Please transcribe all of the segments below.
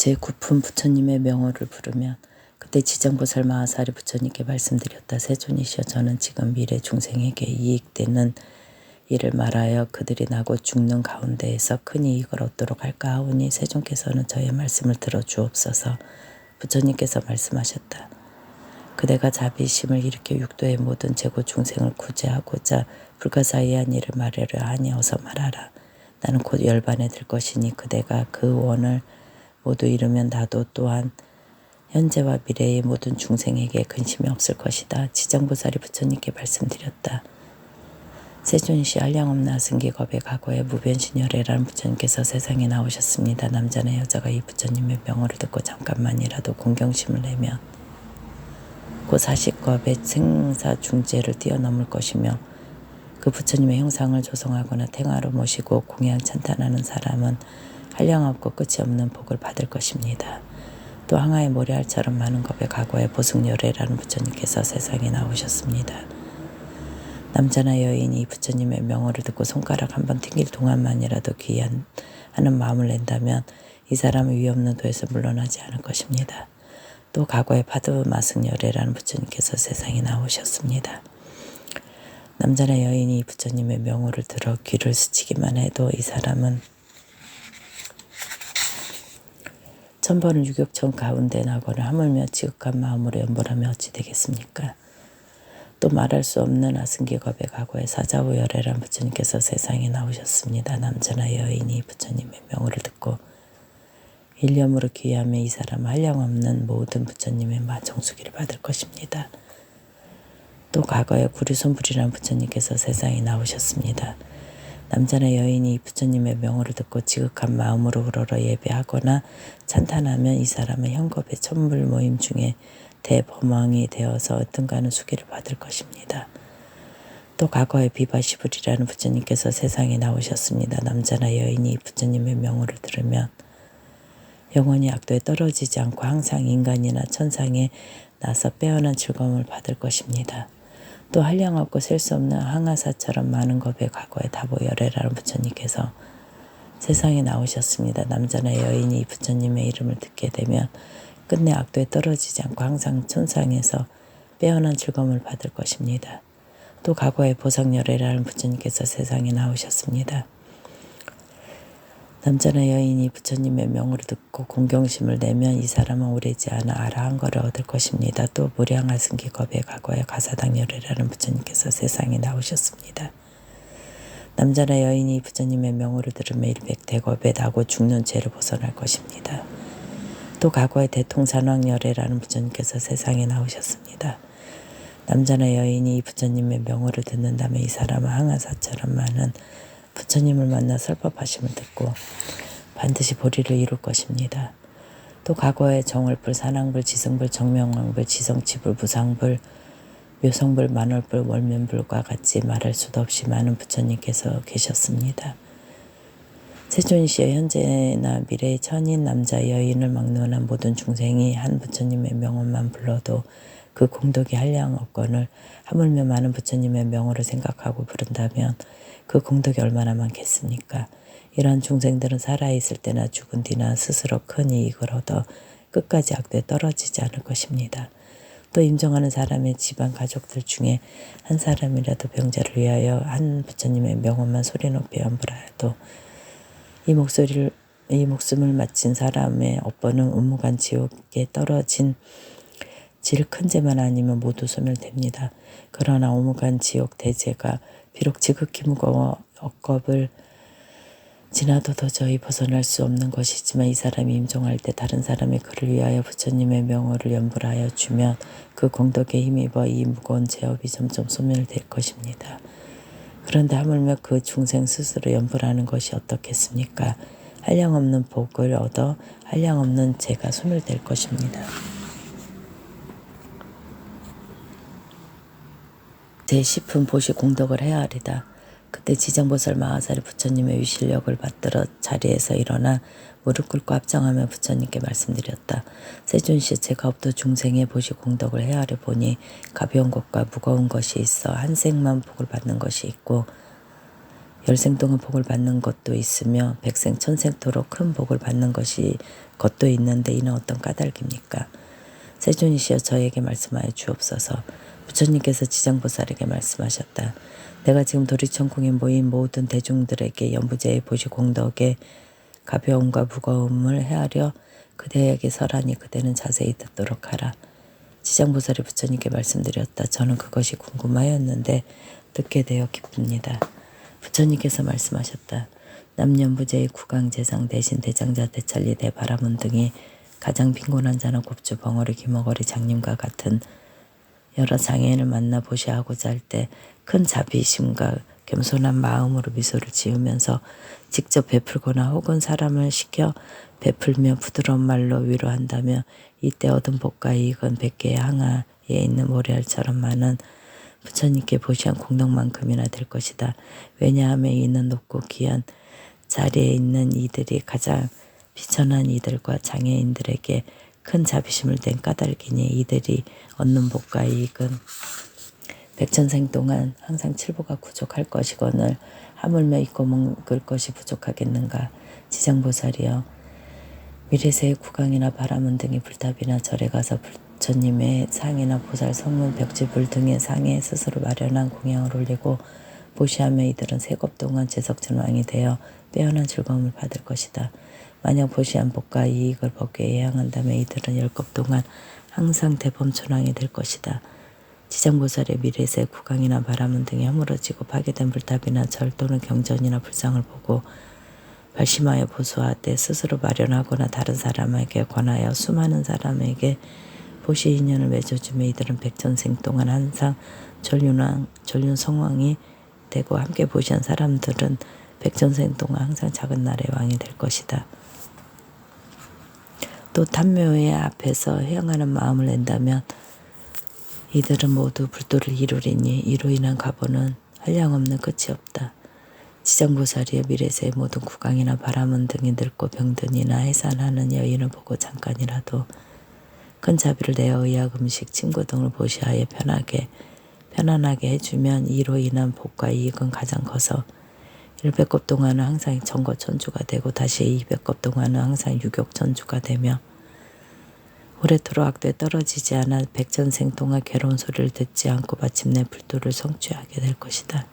제9품 부처님의 명호를 부르면 그때 지정보살 마하사리 부처님께 말씀드렸다. 세존이시여, 저는 지금 미래 중생에게 이익되는 일을 말하여 그들이 나고 죽는 가운데에서 큰 이익을 얻도록 할까 하오니 세존께서는 저의 말씀을 들어 주옵소서. 부처님께서 말씀하셨다. 그대가 자비심을 일으켜 육도의 모든 재고 중생을 구제하고자 불가사의한 일을 말하려 하니 어서 말하라. 나는 곧 열반에 들 것이니 그대가 그 원을 모두 이루면 나도 또한 현재와 미래의 모든 중생에게 근심이 없을 것이다. 지정보살이 부처님께 말씀드렸다. 세존시 한량없나 승기겁의 과거에 무변신열애라는 부처님께서 세상에 나오셨습니다. 남자나 여자가 이 부처님의 명호를 듣고 잠깐만이라도 공경심을 내면 그 사식겁의 생사중재를 뛰어넘을 것이며 그 부처님의 형상을 조성하거나 탱화로 모시고 공양 찬탄하는 사람은 한량없고 끝이 없는 복을 받을 것입니다. 또 항아의 모래알처럼 많은 겁의 과거에 보승열애라는 부처님께서 세상에 나오셨습니다. 남자나 여인이 이 부처님의 명호를 듣고 손가락 한번 튕길 동안만이라도 귀한 하는 마음을 낸다면 이 사람은 위없는 도에서 물러나지 않을 것입니다. 또 과거에 파드마승열애라는 부처님께서 세상에 나오셨습니다. 남자나 여인이 이 부처님의 명호를 들어 귀를 스치기만 해도 이 사람은 천번을 유격천 가운데 나거나 하물며 지극한 마음으로 연보라면 어찌 되겠습니까? 또 말할 수 없는 아승기겁의 과거에 사자우열애라는 부처님께서 세상에 나오셨습니다. 남자나 여인이 부처님의 명호를 듣고 일념으로 귀하며 이 사람은 한량없는 모든 부처님의 마정수기를 받을 것입니다. 또 과거에 구류손불이라는 부처님께서 세상에 나오셨습니다. 남자나 여인이 이 부처님의 명호를 듣고 지극한 마음으로 우러러 예배하거나 찬탄하면 이 사람은 현겁의 천불 모임 중에 대범왕이 되어서 어떤가는 수기를 받을 것입니다. 또 과거에 비바시불이라는 부처님께서 세상에 나오셨습니다. 남자나 여인이 이 부처님의 명호를 들으면 영원히 악도에 떨어지지 않고 항상 인간이나 천상에 나서 빼어난 즐거움을 받을 것입니다. 또 한량없고 셀 수 없는 항아사처럼 많은 겁의 과거에 다보열애라는 부처님께서 세상에 나오셨습니다. 남자나 여인이 이 부처님의 이름을 듣게 되면 끝내 악도에 떨어지지 않고 항상 천상에서 빼어난 즐거움을 받을 것입니다. 또 과거에 보상열애라는 부처님께서 세상에 나오셨습니다. 남자나 여인이 부처님의 명호를 듣고 공경심을 내면 이 사람은 오래지 않아 아라한 거를 얻을 것입니다. 또 무량하승기겁의 과거에 가사당열애라는 부처님께서 세상에 나오셨습니다. 남자나 여인이 부처님의 명호를 들으며 일백대겁에 나고 죽는 죄를 벗어날 것입니다. 또 과거에 대통산왕열애라는 부처님께서 세상에 나오셨습니다. 남자나 여인이 부처님의 명호를 듣는다면 이 사람은 항아사처럼 많은 부처님을 만나 설법하심을 듣고 반드시 보리를 이룰 것입니다. 또 과거에 정월불, 산왕불, 지승불, 정명왕불, 지성치불, 부상불, 묘성불, 만월불, 월면불과 같이 말할 수도 없이 많은 부처님께서 계셨습니다. 세존이시여, 현재나 미래의 천인 남자 여인을 막론한 모든 중생이 한 부처님의 명호만 불러도 그 공덕이 한량없건을 하물며 많은 부처님의 명호를 생각하고 부른다면 그 공덕이 얼마나 많겠습니까? 이러한 중생들은 살아있을 때나 죽은 뒤나 스스로 큰 이익을 얻어 끝까지 악도에 떨어지지 않을 것입니다. 또 임종하는 사람의 집안 가족들 중에 한 사람이라도 병자를 위하여 한 부처님의 명호만 소리 높여 연불하여도 이 목숨을 마친 사람의 업보는 운무간 지옥에 떨어진 질 큰 죄만 아니면 모두 소멸됩니다. 그러나 오무간 지옥 대죄가 비록 지극히 무거워 억겁을 지나도 도저히 벗어날 수 없는 것이지만 이 사람이 임종할 때 다른 사람이 그를 위하여 부처님의 명호를 연불하여 주면 그 공덕에 힘입어 이 무거운 죄업이 점점 소멸될 것입니다. 그런데 하물며 그 중생 스스로 연불하는 것이 어떻겠습니까? 한량없는 복을 얻어 한량없는 죄가 소멸될 것입니다. 제10품 보시 공덕을 헤아리다. 그때 지정보살 마하사리 부처님의 위실력을 받들어 자리에서 일어나 무릎 꿇고 합장하며 부처님께 말씀드렸다. 세존시, 제가 업도 중생의 보시 공덕을 헤아려 보니 가벼운 것과 무거운 것이 있어 한 생만 복을 받는 것이 있고 열생 동안 복을 받는 것도 있으며 백생 천생토록 큰 복을 받는 것이 것도 있는데 이는 어떤 까닭입니까? 세존이시여 저에게 말씀하여 주옵소서. 부처님께서 지장보살에게 말씀하셨다. 내가 지금 도리천궁에 모인 모든 대중들에게 연부제의 보시 공덕에 가벼움과 무거움을 헤아려 그대에게 설하니 그대는 자세히 듣도록 하라. 지장보살이 부처님께 말씀드렸다. 저는 그것이 궁금하였는데 듣게 되어 기쁩니다. 부처님께서 말씀하셨다. 남연부제의 구강재상 대신 대장자 대찰리 대바라문 등이 가장 빈곤한 자는 곱주 벙어리 귀머거리 장님과 같은 여러 장애인을 만나 보시하고자 할 때 큰 자비심과 겸손한 마음으로 미소를 지으면서 직접 베풀거나 혹은 사람을 시켜 베풀며 부드러운 말로 위로한다며 이때 얻은 복과 이익은 백개의 항아에 있는 모래알처럼 많은 부처님께 보시한 공덕만큼이나 될 것이다. 왜냐하면 이는 높고 귀한 자리에 있는 이들이 가장 비천한 이들과 장애인들에게 큰 자비심을 댄 까닭이니 이들이 얻는 복과 이익은 백천생 동안 항상 칠보가 부족할 것이거늘 하물며 잊고 먹을 것이 부족하겠는가. 지장보살이여 미래세의 구강이나 바라문 등의 불탑이나 절에 가서 부처님의 상이나 보살 성문 벽지불 등의 상에 스스로 마련한 공양을 올리고 보시하며 이들은 세겁 동안 제석천왕이 되어 빼어난 즐거움을 받을 것이다. 만약 보시한 복과 이익을 법궤에 해양한다면 이들은 열겁 동안 항상 대범천왕이 될 것이다. 지장보살의 미래세 구강이나 바라문 등이 허물어지고 파괴된 불탑이나 절 또는 경전이나 불상을 보고 발심하여 보수하되 스스로 마련하거나 다른 사람에게 권하여 수많은 사람에게 보시 인연을 맺어주며 이들은 백천생 동안 항상 전륜성왕이 되고 함께 보시한 사람들은 백천생 동안 항상 작은 나라의 왕이 될 것이다. 또 탐묘의 앞에서 해양하는 마음을 낸다면 이들은 모두 불도를 이루리니 이로 인한 가보는 한량없는 끝이 없다. 지장보살이여 미래세의 모든 구강이나 바라문 등이 늙고 병든이나 해산하는 여인을 보고 잠깐이라도 큰 자비를 내어 의약 음식 침구 등을 보시하여 편안하게 해주면 이로 인한 복과 이익은 가장 커서 100겁 동안은 항상 정거천주가 되고 다시 200겁 동안은 항상 유격천주가 되며 오래도록 악도에 떨어지지 않아 백전생 동안 괴로운 소리를 듣지 않고 마침내 불도를 성취하게 될 것이다.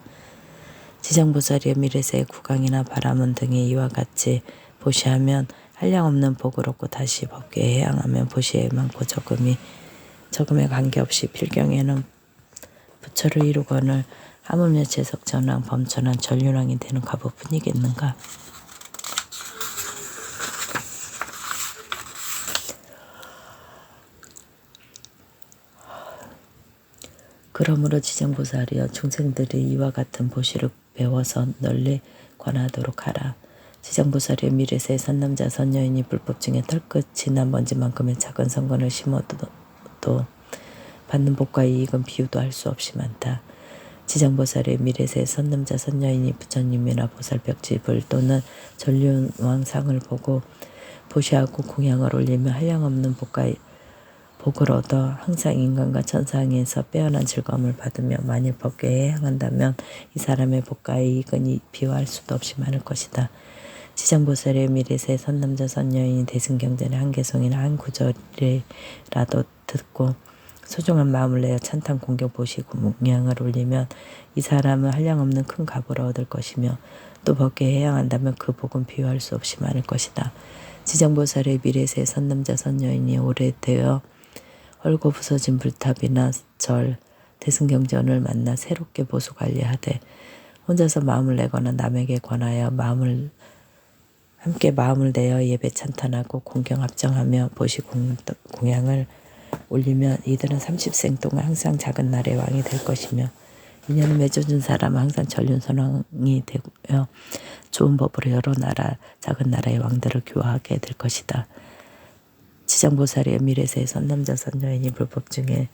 지장보살이여 미래세의 구강이나 바라문 등이 이와 같이 보시하면 한량없는 복을 얻고 다시 법궤에 해양하면 보시에 많고 적음에 관계없이 필경에는 부처를 이루거늘 하물며 제석천왕 범천왕 전륜왕이 되는 가보뿐이겠는가. 그러므로 지장보살이여 중생들이 이와 같은 보시를 배워서 널리 권하도록 하라. 지장보살이여 미래세의 선남자 선여인이 불법 중에 털끝이나 먼지만큼의 작은 성건을 심어도 받는 복과 이익은 비유도 할 수 없이 많다. 지장보살의 미래세의 선남자 선여인이 부처님이나 보살벽지불 또는 전륜왕상을 보고 보시하고 공양을 올리며 한량없는 복을 얻어 항상 인간과 천상에서 빼어난 즐거움을 받으며 만일 법궤에 향한다면 이 사람의 복과 이익은 비유할 수도 없이 많을 것이다. 지장보살의 미래세 선남자 선여인이 대승경전의 한 개성이나 한 구절이라도 듣고 소중한 마음을 내어 찬탄 공경 보시고 공양을 올리면 이 사람은 한량없는 큰 값을 얻을 것이며 또 법궤에 향한다면 그 복은 비유할 수 없이 많을 것이다. 지장보살의 미래세 선남자 선여인이 오래되어 헐고 부서진 불탑이나 절, 대승경전을 만나 새롭게 보수 관리하되 혼자서 마음을 내거나 남에게 권하여 함께 마음을 내어 예배 찬탄하고 공경 합정하며 보시 공양을 올리면 이들은 30생 동안 항상 작은 나라의 왕이 될 것이며 인연을 맺어준 사람은 항상 전륜선왕이 되고요. 좋은 법으로 여러 나라 작은 나라의 왕들을 교화하게 될 것이다. 지장보살이여 미래세의 선남자 선여인이 불법 중에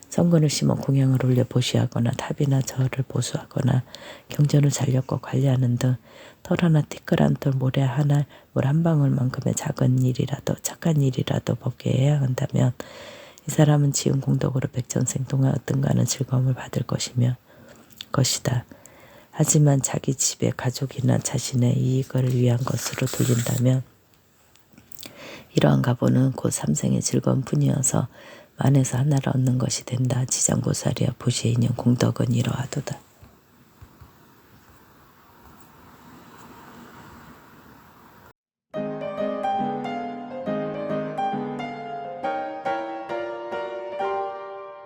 성근을 심어 공양을 올려 보시하거나 탑이나 절을 보수하거나 경전을 잘 엮어 관리하는 등 털 하나 티끌한 털 모래 하나 물 한 방울만큼의 작은 일이라도 착한 일이라도 법궤에 해야 한다면 이 사람은 지은 공덕으로 백전생 동안 어떤가는 즐거움을 받을 것이다. 하지만 자기 집의 가족이나 자신의 이익을 위한 것으로 돌린다면 이러한 가보는 곧 삼생의 즐거운 뿐이어서 만에서 하나를 얻는 것이 된다. 지장보살이여 보시에 있는 공덕은 이러하도다.